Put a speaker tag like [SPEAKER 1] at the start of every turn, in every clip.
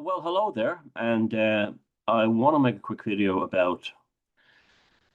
[SPEAKER 1] Well, hello there, and I want to make a quick video about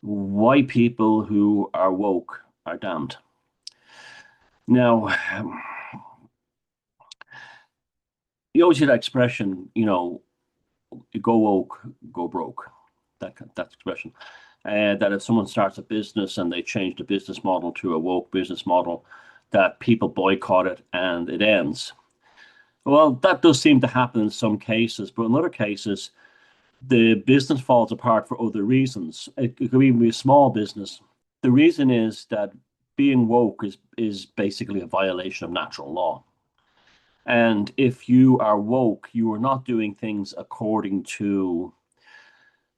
[SPEAKER 1] why people who are woke are damned. Now, you always hear that expression, you go woke, go broke. That expression. That if someone starts a business and they change the business model to a woke business model, that people boycott it and it ends. Well, that does seem to happen in some cases, but in other cases, the business falls apart for other reasons. It could even be a small business. The reason is that being woke is basically a violation of natural law. And if you are woke, you are not doing things according to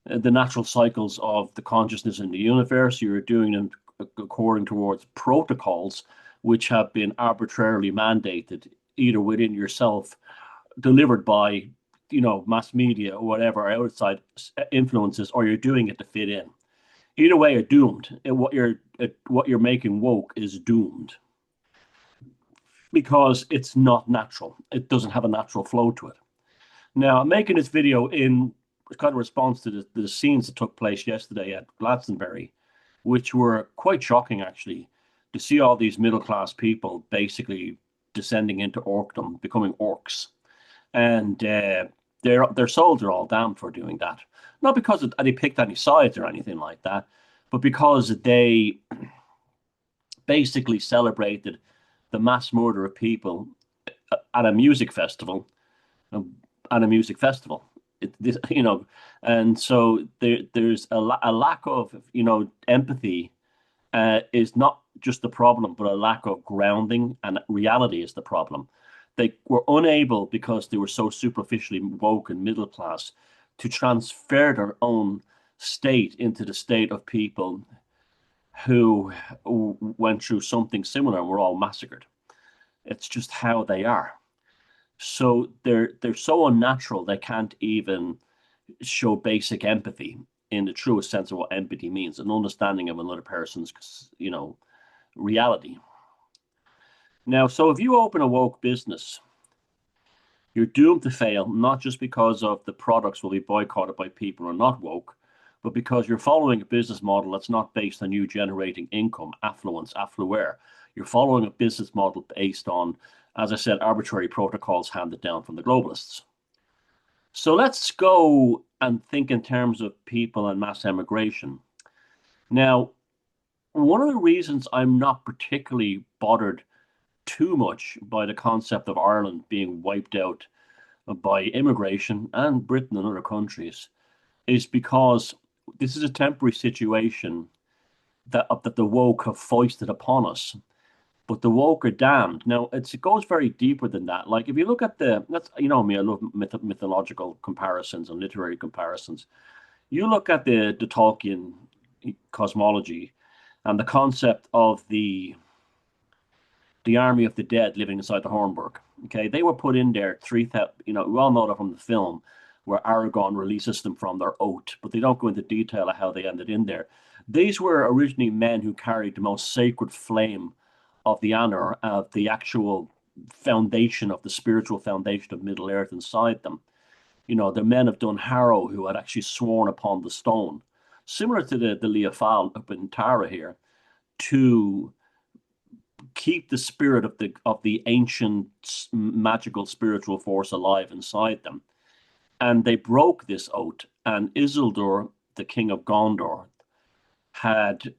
[SPEAKER 1] the natural cycles of the consciousness in the universe. You're doing them according towards protocols which have been arbitrarily mandated either within yourself, delivered by mass media or whatever outside influences, or you're doing it to fit in. Either way, you're doomed. What you're making woke is doomed because it's not natural. It doesn't have a natural flow to it. Now, I'm making this video in kind of response to the scenes that took place yesterday at Glastonbury, which were quite shocking, actually, to see all these middle class people basically descending into orcdom, becoming orcs, and their souls are all damned for doing that. Not because they picked any sides or anything like that, but because they basically celebrated the mass murder of people at a music festival, at a music festival. And so there's a lack of empathy. Is not just the problem, but a lack of grounding, and reality is the problem. They were unable, because they were so superficially woke and middle class, to transfer their own state into the state of people who went through something similar and were all massacred. It's just how they are. So they're so unnatural they can't even show basic empathy in the truest sense of what empathy means, an understanding of another person's reality. Now, so if you open a woke business, you're doomed to fail, not just because of the products will be boycotted by people who are not woke, but because you're following a business model that's not based on you generating income, affluence, affluere. You're following a business model based on, as I said, arbitrary protocols handed down from the globalists. So let's go and think in terms of people and mass emigration. Now, one of the reasons I'm not particularly bothered too much by the concept of Ireland being wiped out by immigration, and Britain and other countries, is because this is a temporary situation that the woke have foisted upon us. But the woke are damned. Now, it goes very deeper than that. Like, if you look at that's, me, I love mythological comparisons and literary comparisons. You look at the Tolkien cosmology and the concept of the army of the dead living inside the Hornburg. Okay, they were put in there 3,000. We all know that from the film, where Aragorn releases them from their oath, but they don't go into detail of how they ended in there. These were originally men who carried the most sacred flame of the Anor, of the actual foundation of the spiritual foundation of Middle Earth inside them. The men of Dunharrow who had actually sworn upon the stone, similar to the Leofal up in Tara here, to keep the spirit of the ancient magical spiritual force alive inside them. And they broke this oath, and Isildur, the king of Gondor, had,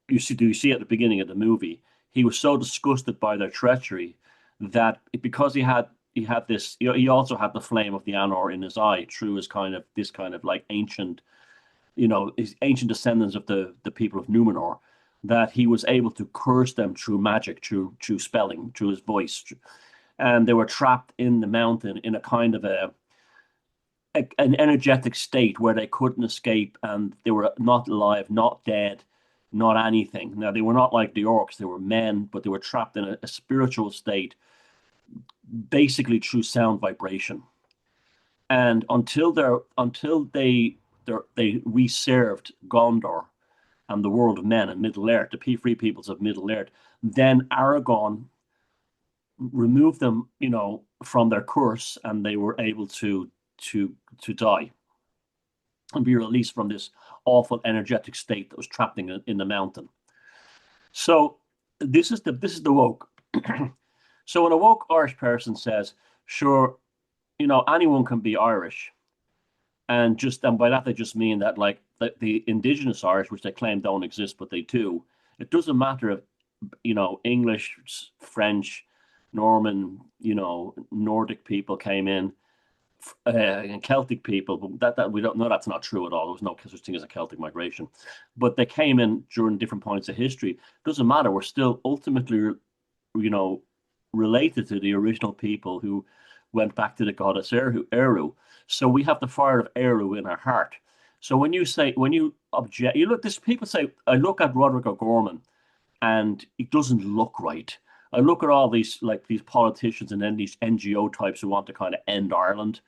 [SPEAKER 1] you see at the beginning of the movie, he was so disgusted by their treachery that because he had this, he also had the flame of the Anor in his eye through his kind of like ancient, his ancient descendants of the people of Numenor, that he was able to curse them through magic, through spelling, through his voice. And they were trapped in the mountain in a kind of an energetic state where they couldn't escape, and they were not alive, not dead, not anything. Now, they were not like the orcs, they were men, but they were trapped in a spiritual state, basically through sound vibration. And until they reserved Gondor and the world of men and Middle Earth, the free peoples of Middle Earth, then Aragorn remove them, from their curse, and they were able to die and be released from this awful energetic state that was trapped in the mountain. So this is the woke. So when a woke Irish person says, sure, anyone can be Irish, and by that they just mean that, like, the indigenous Irish, which they claim don't exist, but they do. It doesn't matter if English, French, Norman, Nordic people came in, and Celtic people, but that we don't know, that's not true at all. There was no such thing as a Celtic migration, but they came in during different points of history. It doesn't matter. We're still ultimately, related to the original people who went back to the goddess Eru. So we have the fire of Eru in our heart. So when you object, people say, I look at Roderick O'Gorman and it doesn't look right. I look at all these politicians and then these NGO types who want to kind of end Ireland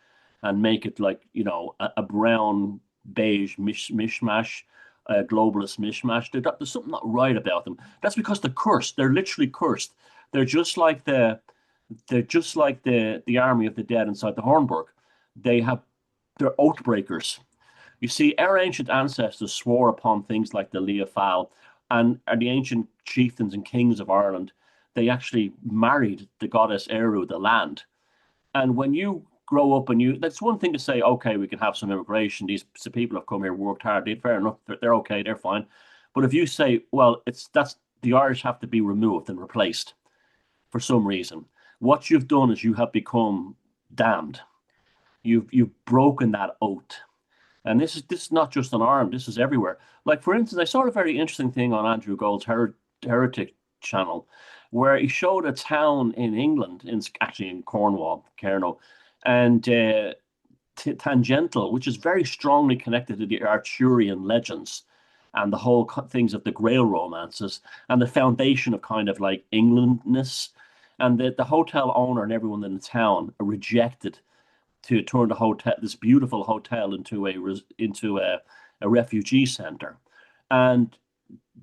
[SPEAKER 1] and make it like, a brown beige mishmash, a globalist mishmash. There's something not right about them. That's because they're cursed. They're literally cursed. They're just like the army of the dead inside the Hornburg. They're oath breakers. You see, our ancient ancestors swore upon things like the Lia Fáil, and the ancient chieftains and kings of Ireland. They actually married the goddess Eru, the land. And when you grow up that's one thing to say, okay, we can have some immigration. These people have come here, worked hard. Fair enough. They're okay. They're fine. But if you say, well, the Irish have to be removed and replaced for some reason, what you've done is you have become damned. You've broken that oath. And this is not just in Ireland. This is everywhere. Like, for instance, I saw a very interesting thing on Andrew Gold's Heretic channel, where he showed a town in England, actually in Cornwall, Kerno, and Tangential, which is very strongly connected to the Arthurian legends and the whole things of the Grail romances and the foundation of kind of like Englandness. And the hotel owner and everyone in the town rejected to turn this beautiful hotel into a refugee center. And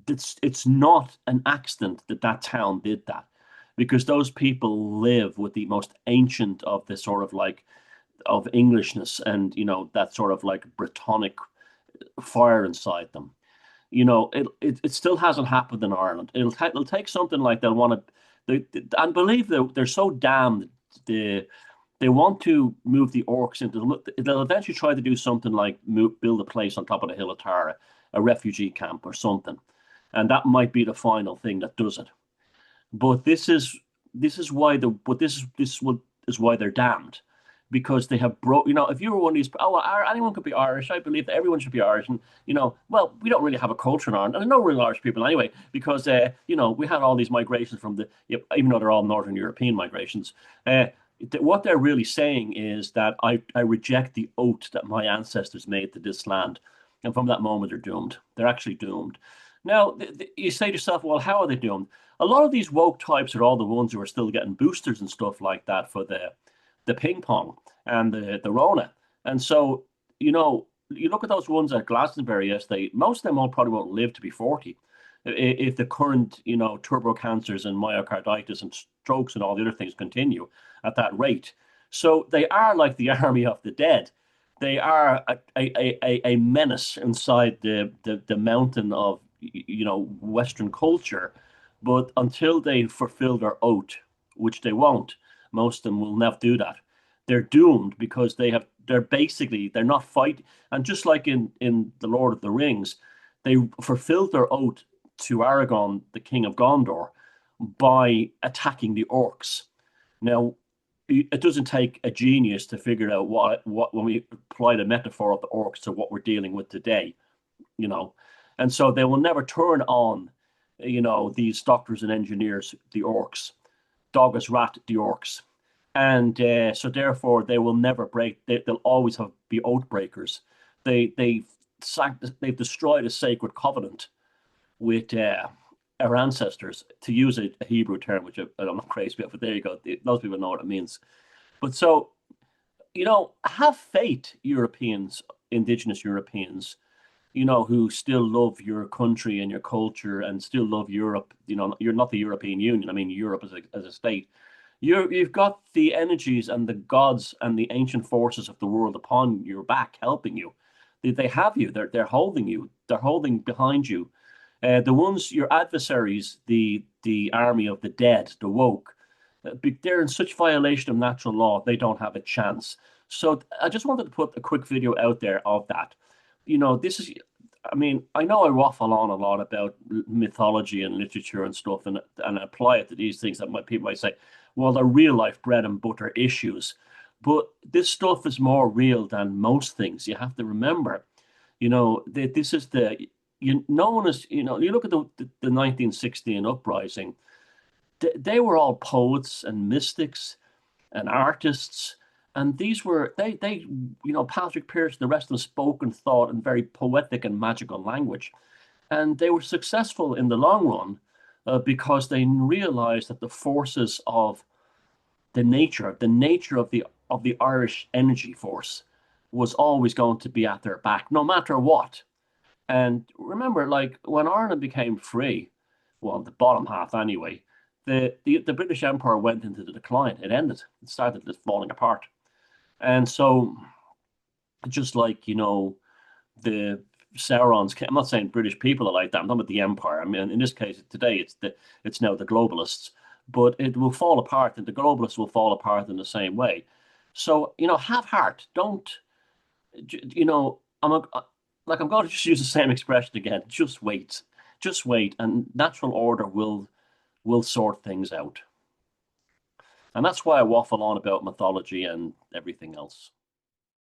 [SPEAKER 1] it's not an accident that town did that, because those people live with the most ancient of the sort of like of Englishness and that sort of like Brittonic fire inside them. It still hasn't happened in Ireland. It'll take something like they'll want to, and believe that they're so damned. They want to move the orcs into. They'll eventually try to do something like build a place on top of the hill of Tara, a refugee camp or something, and that might be the final thing that does it. But this is why they're damned, because they have broke. If you were one of these, anyone could be Irish. I believe that everyone should be Irish, and well, we don't really have a culture in Ireland, and there are no real Irish people anyway, because we had all these migrations from even though they're all Northern European migrations. What they're really saying is that I reject the oath that my ancestors made to this land, and from that moment they're doomed. They're actually doomed. Now you say to yourself, well, how are they doomed? A lot of these woke types are all the ones who are still getting boosters and stuff like that for the ping pong and the Rona. And so, you look at those ones at Glastonbury yesterday, most of them all probably won't live to be 40. If the current, turbo cancers and myocarditis and strokes and all the other things continue at that rate. So they are like the army of the dead. They are a menace inside the mountain of, Western culture. But until they fulfill their oath, which they won't, most of them will never do that. They're doomed because they're not fighting. And just like in The Lord of the Rings, they fulfilled their oath to Aragorn, the king of Gondor, by attacking the orcs. Now, it doesn't take a genius to figure out what when we apply the metaphor of the orcs to what we're dealing with today, And so they will never turn on, these doctors and engineers, the orcs, Dogus Rat, the orcs. And so therefore they will never break. They'll always be oath breakers. They've destroyed a sacred covenant with our ancestors, to use a Hebrew term, which I'm not crazy about, but there you go. Those people know what it means. But so, have faith, Europeans, indigenous Europeans, who still love your country and your culture and still love Europe. You're not the European Union. I mean, Europe as a state. You've got the energies and the gods and the ancient forces of the world upon your back, helping you. They have you. They're holding you. They're holding behind you. The ones your adversaries, the army of the dead, the woke, they're in such violation of natural law. They don't have a chance. So I just wanted to put a quick video out there of that. This is. I mean, I know I waffle on a lot about mythology and literature and stuff, and apply it to these things that people might say, well, they're real life bread and butter issues. But this stuff is more real than most things. You have to remember, that this is no one is, you look at the 1916 uprising, they were all poets and mystics and artists. And these were, Patrick Pearse, the rest of them spoke and thought in very poetic and magical language. And they were successful in the long run because they realized that the forces of the nature of the Irish energy force was always going to be at their back, no matter what. And remember, like when Ireland became free, well, the bottom half anyway, the British Empire went into the decline. It ended. It started just falling apart. And so, just like the Sauron's, I'm not saying British people are like that. I'm talking about the empire. I mean, in this case, today it's now the globalists, but it will fall apart, and the globalists will fall apart in the same way. So have heart. Don't I'm going to just use the same expression again. Just wait, and natural order will sort things out. And that's why I waffle on about mythology and everything else.